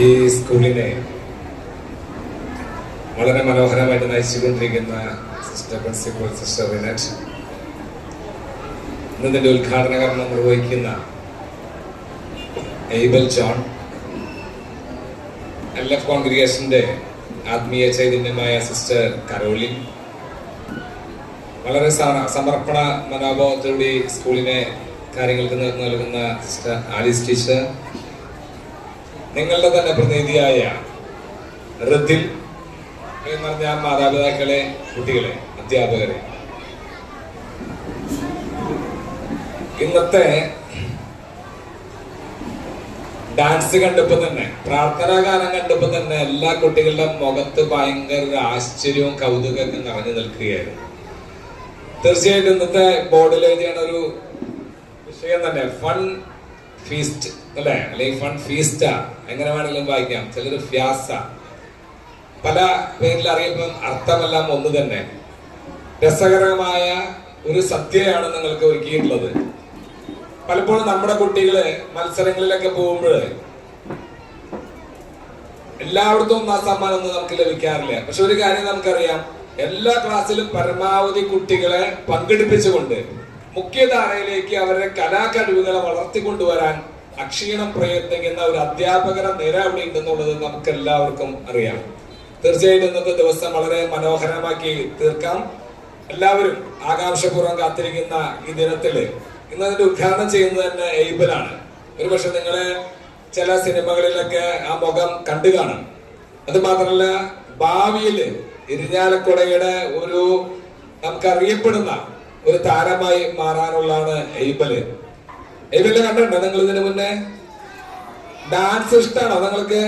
ഈ സ്കൂളിനെ വളരെ മനോഹരമായിട്ട് നയിച്ചുകൊണ്ടിരിക്കുന്ന സിസ്റ്റർ പ്രിൻസിപ്പൽ സിസ്റ്റർ റിനറ്റ്, ഇന്നതിന്റെ ഉദ്ഘാടന കർമ്മം നിർവഹിക്കുന്ന എയ്ബൽ ജോൺ, LF കോൺഗ്രിഗേഷന്റെ ആത്മീയ ചൈതന്യമായ സിസ്റ്റർ കരോലിൻ, വളരെ സമർപ്പണ മനോഭാവത്തോടെ സ്കൂളിനെ കാര്യങ്ങൾക്ക് നേതൃത്വം നൽകുന്ന സിസ്റ്റർ ആലിസ് ടീച്ചർ, നിങ്ങളുടെ തന്നെ പ്രതിനിധിയായ ഋതിൽ എന്ന് പറഞ്ഞ മാതാപിതാക്കളെ, കുട്ടികളെ, അധ്യാപകരെ, ഇന്നത്തെ ഡാൻസ് കണ്ടപ്പോ തന്നെ, പ്രാർത്ഥനാ ഗാനം കണ്ടപ്പോ തന്നെ എല്ലാ കുട്ടികളുടെ മുഖത്ത് ഭയങ്കര ഒരു ആശ്ചര്യവും കൗതുകമൊക്കെ നിറഞ്ഞു നിൽക്കുകയായിരുന്നു. തീർച്ചയായിട്ടും ഇന്നത്തെ ബോർഡിൽ എഴുതിയാണ് ഒരു വിഷയം തന്നെ ഫൺ ഫീസ്റ്റ് അല്ലെ, അല്ലെങ്കിൽ ഫൺ ഫീസ്റ്റാ, എങ്ങനെ വേണമെങ്കിലും വായിക്കാം. ചിലര് ഫ്യാസ, പല പേരിൽ അറിയുമ്പോൾ അർത്ഥമെല്ലാം ഒന്ന് തന്നെ. രസകരമായ ഒരു സദ്യയാണ് നിങ്ങൾക്ക് ഒരുക്കിയിട്ടുള്ളത്. പലപ്പോഴും നമ്മുടെ കുട്ടികള് മത്സരങ്ങളിലൊക്കെ പോകുമ്പോൾ എല്ലായിടത്തും ഒന്നാം സമ്മാനമൊന്നും നമുക്ക് ലഭിക്കാറില്ല. പക്ഷെ ഒരു കാര്യം നമുക്കറിയാം, എല്ലാ ക്ലാസ്സിലും പരമാവധി കുട്ടികളെ പങ്കെടുപ്പിച്ചുകൊണ്ട് മുഖ്യധാരയിലേക്ക് അവരുടെ കലാകഴിവുകളെ വളർത്തിക്കൊണ്ടുവരാൻ അക്ഷീണം പ്രയത്നിക്കുന്ന ഒരു അധ്യാപകരുടെ നിര അവിടെ ഉണ്ടെന്നുള്ളത് നമുക്ക് എല്ലാവർക്കും അറിയാം. തീർച്ചയായിട്ടും ഇന്നത്തെ ദിവസം വളരെ മനോഹരമാക്കി തീർക്കാം. എല്ലാവരും ആകാംക്ഷപൂർവ്വം കാത്തിരിക്കുന്ന ഈ ദിനത്തില് ഇന്നതിന്റെ ഉദ്ഘാടനം ചെയ്യുന്നത് തന്നെ എയ്ബലാണ്. ഒരുപക്ഷെ നിങ്ങളെ ചില സിനിമകളിലൊക്കെ ആ മുഖം കണ്ടു കാണും. അത് മാത്രമല്ല, ഭാവിയിൽ ഇരിഞ്ഞാലക്കുടയുടെ ഒരു നമുക്കറിയപ്പെടുന്ന ഒരു താരമായി മാറാനുള്ളതാണ് എയ്ബല്. എയ്ബല് കണ്ടിട്ടുണ്ടോ നിങ്ങൾ ഇതിനു മുന്നേ? ഡാൻസ് ഇഷ്ടമാണോ നിങ്ങൾക്ക്?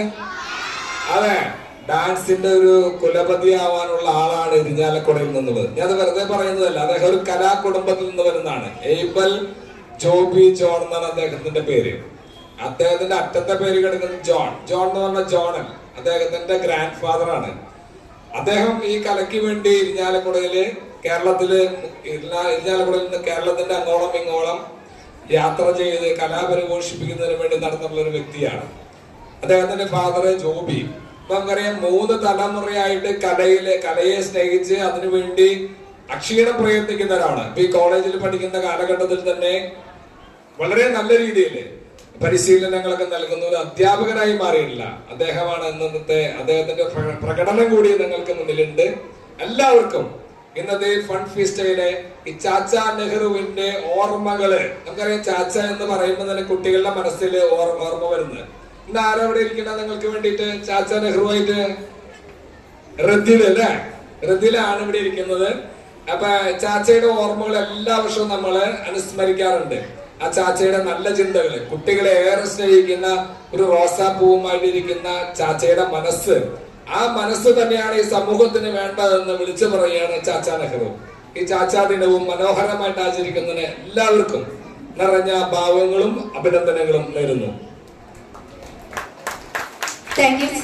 അതെ, ഡാൻസിന്റെ ഒരു കുലപതി ആവാനുള്ള ആളാണ് ഇരിഞ്ഞാലക്കുടയിൽ നിന്നുള്ളത്. ഞാൻ അത് വെറുതെ പറയുന്നതല്ല, അദ്ദേഹം ഒരു കലാകുടുംബത്തിൽ നിന്ന് വരുന്നതാണ്. എയ്ബൽ ജോബി ജോൺ എന്നാണ് അദ്ദേഹത്തിന്റെ പേര്. അദ്ദേഹത്തിന്റെ അറ്റത്തെ പേര് കിടക്കുന്നത് ജോൺ. ജോൺ എന്ന് പറഞ്ഞ ജോണൽ അദ്ദേഹത്തിന്റെ ഗ്രാൻഡ് ഫാദർ ആണ്. അദ്ദേഹം ഈ കലയ്ക്ക് വേണ്ടി ഇരിഞ്ഞാലക്കുടയില് ഇരിഞ്ഞാലക്കുടയിൽ നിന്ന് കേരളത്തിന്റെ അങ്ങോളം ഇങ്ങോളം യാത്ര ചെയ്ത് കലാപരിപോഷിപ്പിക്കുന്നതിന് വേണ്ടി നടന്നിട്ടുള്ള ഒരു വ്യക്തിയാണ്. അദ്ദേഹത്തിന്റെ ഫാദർ ജോബി. നമുക്കറിയാം, 3 തലമുറയായിട്ട് കലയെ സ്നേഹിച്ച് അതിനുവേണ്ടി അക്ഷീണം പ്രയത്നിക്കുന്ന ഒരാളാണ്. ഇപ്പൊ ഈ കോളേജിൽ പഠിക്കുന്ന കാലഘട്ടത്തിൽ തന്നെ വളരെ നല്ല രീതിയിൽ പരിശീലനങ്ങളൊക്കെ നൽകുന്ന ഒരു അധ്യാപകനായി മാറിയിട്ടില്ല. അദ്ദേഹമാണ് ഇന്നത്തെ അദ്ദേഹത്തിന്റെ പ്രകടനം കൂടി നിങ്ങൾക്ക് മുന്നിലുണ്ട്. എല്ലാവർക്കും ഇന്നത്തെ ഫൺ ഫീസ്റ്റയിലെ ഈ ചാച്ച നെഹ്റുവിന്റെ ഓർമ്മകള്, നമുക്കറിയാം ചാച്ച എന്ന് പറയുമ്പോൾ തന്നെ കുട്ടികളുടെ മനസ്സിൽ ഓർമ്മ വരുന്നത്. ഇന്ന് ആരാ ഇവിടെ ഇരിക്കണ നിങ്ങൾക്ക് വേണ്ടിയിട്ട്? ചാച്ച നെഹ്റുവായിട്ട് ഋതിൽ അല്ലെ, ഋതിലാണ് ഇവിടെ ഇരിക്കുന്നത്. അപ്പൊ ചാച്ചയുടെ ഓർമ്മകൾ എല്ലാ വർഷവും നമ്മള് അനുസ്മരിക്കാറുണ്ട്. ആ ചാച്ചയുടെ നല്ല ചിന്തകള്, കുട്ടികളെ ഏറെ സ്നേഹിക്കുന്ന ഒരു റോസാപ്പൂവുമായിട്ടിരിക്കുന്ന ചാച്ചയുടെ മനസ്സ്, ആ മനസ്സ് തന്നെയാണ് ഈ സമൂഹത്തിന് വേണ്ടതെന്ന് വിളിച്ചു പറയുകയാണ് ചാച്ച നെഹ്റു. ഈ ചാച്ചാ ദിനവും മനോഹരമായിട്ട് ആചരിക്കുന്നതിന് എല്ലാവർക്കും നിറഞ്ഞ ഭാവങ്ങളും അഭിനന്ദനങ്ങളും നേരുന്നു. Thank you.